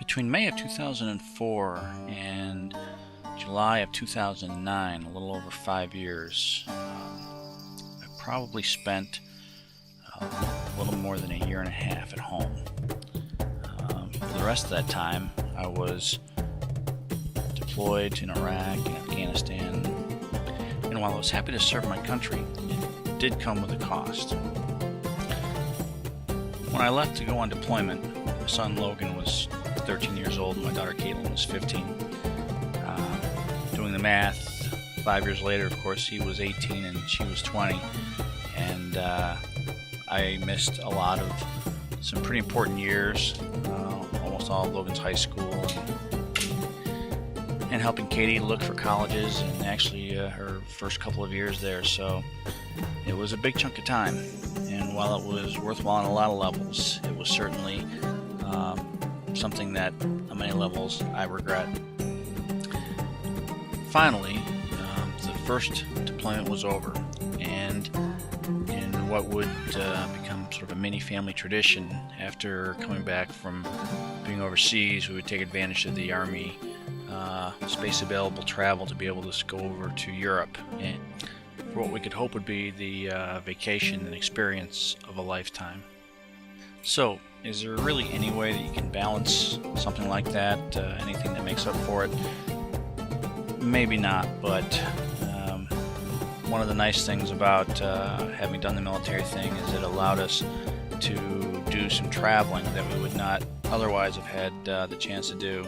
Between May of 2004 and July of 2009, a little over 5 years, I probably spent a little more than a year and a half at home. For the rest of that time, I was deployed in Iraq and Afghanistan, and while I was happy to serve my country, it did come with a cost. When I left to go on deployment, my son Logan was 13 years old and my daughter Caitlin was 15. Doing the math, 5 years later, of course, he was 18 and she was 20, and I missed a lot of some pretty important years, almost all of Logan's high school, and helping Katie look for colleges, and actually her first couple of years there. So it was a big chunk of time, and while it was worthwhile on a lot of levels, it was certainly something that on many levels I regret. Finally, the first deployment was over, and in what would become sort of a mini family tradition, after coming back from being overseas, we would take advantage of the Army space available travel to be able to go over to Europe and for what we could hope would be the vacation and experience of a lifetime. So, is there really any way that you can balance something like that? Anything that makes up for it? Maybe not, but one of the nice things about having done the military thing is it allowed us to do some traveling that we would not otherwise have had the chance to do.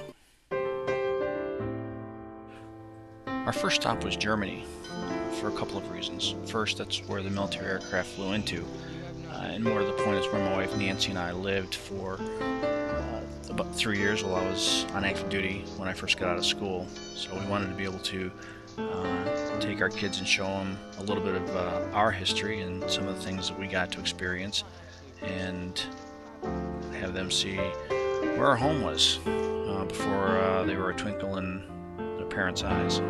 Our first stop was Germany for a couple of reasons. First, that's where the military aircraft flew into. And more to the point, is where my wife Nancy and I lived for about 3 years while I was on active duty when I first got out of school. So we wanted to be able to take our kids and show them a little bit of our history and some of the things that we got to experience, and have them see where our home was before they were a twinkle in their parents' eyes.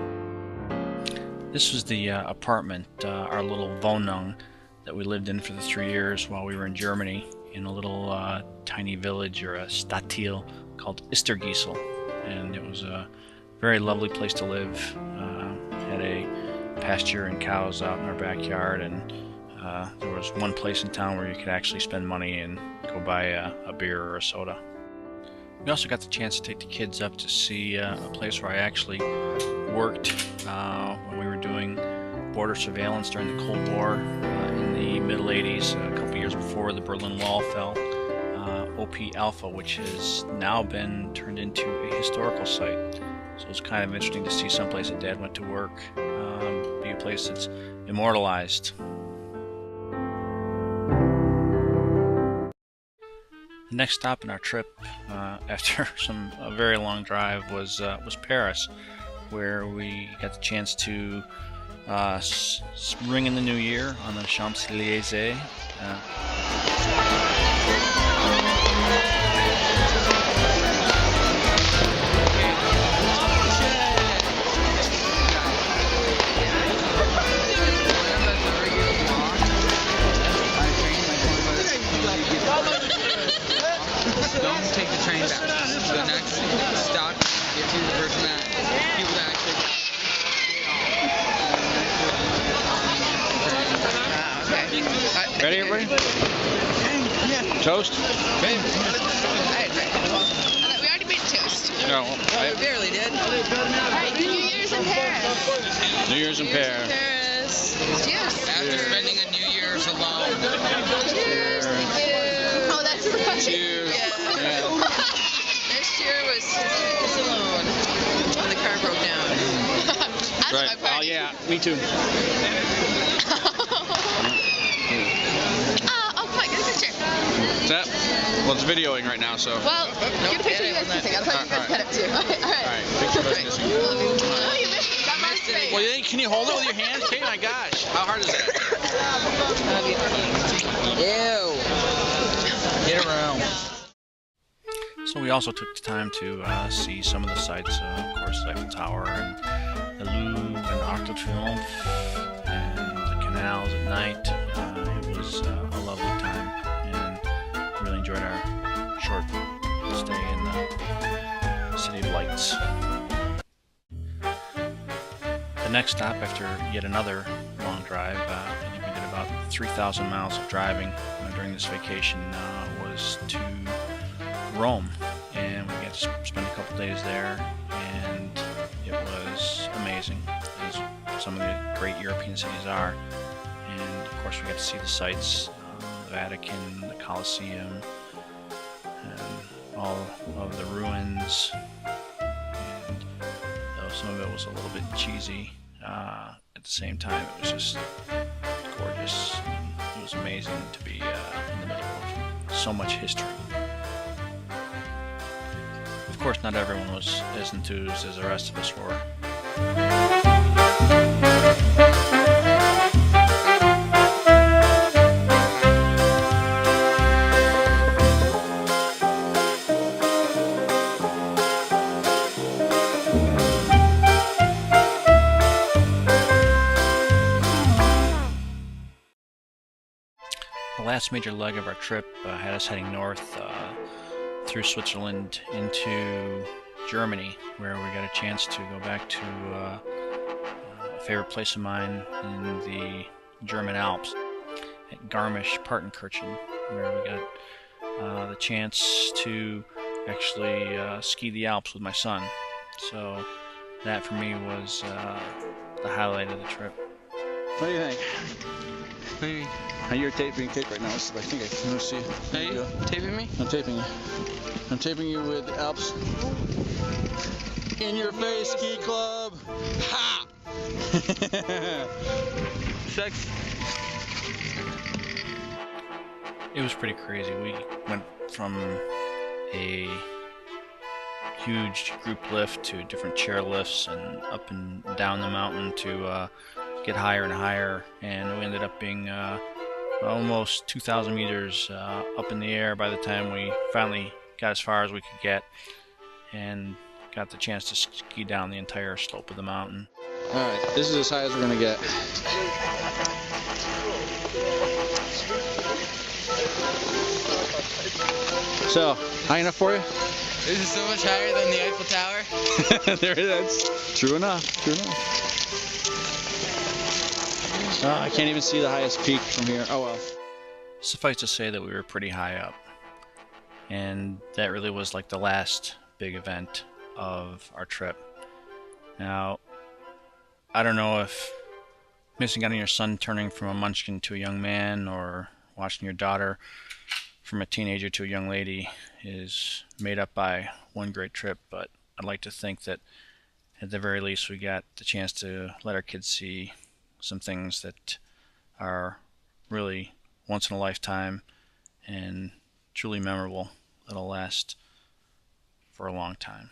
This was the apartment, our little Wohnung, that we lived in for the 3 years while we were in Germany, in a little tiny village, or a Stadtteil, called Istergiesel, and it was a very lovely place to live. Had a pasture and cows out in our backyard, and there was one place in town where you could actually spend money and go buy a beer or a soda. We also got the chance to take the kids up to see a place where I actually worked when we were doing border surveillance during the Cold War in the middle 80s, a couple years before the Berlin Wall fell. OP Alpha, which has now been turned into a historical site. So it's kind of interesting to see someplace that Dad went to work be a place that's immortalized. The next stop in our trip, after a very long drive, was Paris, where we got the chance to ring in the new year on the Champs-Élysées. Don't take the train back. The next stop, get to the person that people that actually Okay. Ready, everybody? Yeah. Toast? We already made toast. No. We barely did. Alright, New Year's in Paris. New Year's in Paris. Cheers. after spending a New Year's alone. Cheers. Thank you. Oh, that's right. Cheers. Yeah. Next year was alone when the car broke down. That's Right. my party. Oh yeah, me too. Oh, come on, get a picture. What's that? Well, it's videoing right now, so. Well, get a picture of you guys kissing. I'll tell you guys cut up too. All right. Picture of us missing. Oh, you missed it. Got my face. Well, can you hold it with your hands? Okay, my gosh. How hard is that? Ew. Get around. So we also took the time to see some of the sights, of course, Eiffel Tower and the Louvre and Arc de Triomphe and the canals at night. It was a lovely time, and really enjoyed our short stay in City of Lights. The next stop after yet another long drive, I think we did about 3,000 miles of driving during this vacation, was to Rome, and we got to spend a couple days there, and it was amazing, as some of the great European cities are. And of course we got to see the sights, the Vatican, the Colosseum, and all of the ruins. And though some of it was a little bit cheesy, at the same time it was just gorgeous. It was amazing to be in the middle of so much history. Of course, not everyone was as enthused as the rest of us were. The last major leg of our trip had us heading north through Switzerland into Germany, where we got a chance to go back to a favorite place of mine in the German Alps at Garmisch-Partenkirchen, where we got the chance to actually ski the Alps with my son. So that for me was the highlight of the trip. What do you think? What do you mean? You're being taped right now, so I think I can see. Are you taping me? I'm taping you. I'm taping you with the Alps. In your face, ski club. Ha! Sex. It was pretty crazy. We went from a huge group lift to different chair lifts and up and down the mountain to get higher and higher, and we ended up being almost 2,000 meters up in the air by the time we finally got as far as we could get and got the chance to ski down the entire slope of the mountain. Alright, this is as high as we're going to get. So, high enough for you? This is so much higher than the Eiffel Tower. There it is. True enough. True enough. I can't even see the highest peak from here. Oh well. Suffice to say that we were pretty high up, and that really was like the last big event of our trip. Now, I don't know if missing out on your son turning from a munchkin to a young man, or watching your daughter from a teenager to a young lady is made up by one great trip, but I'd like to think that at the very least we got the chance to let our kids see some things that are really once in a lifetime and truly memorable, that'll last for a long time.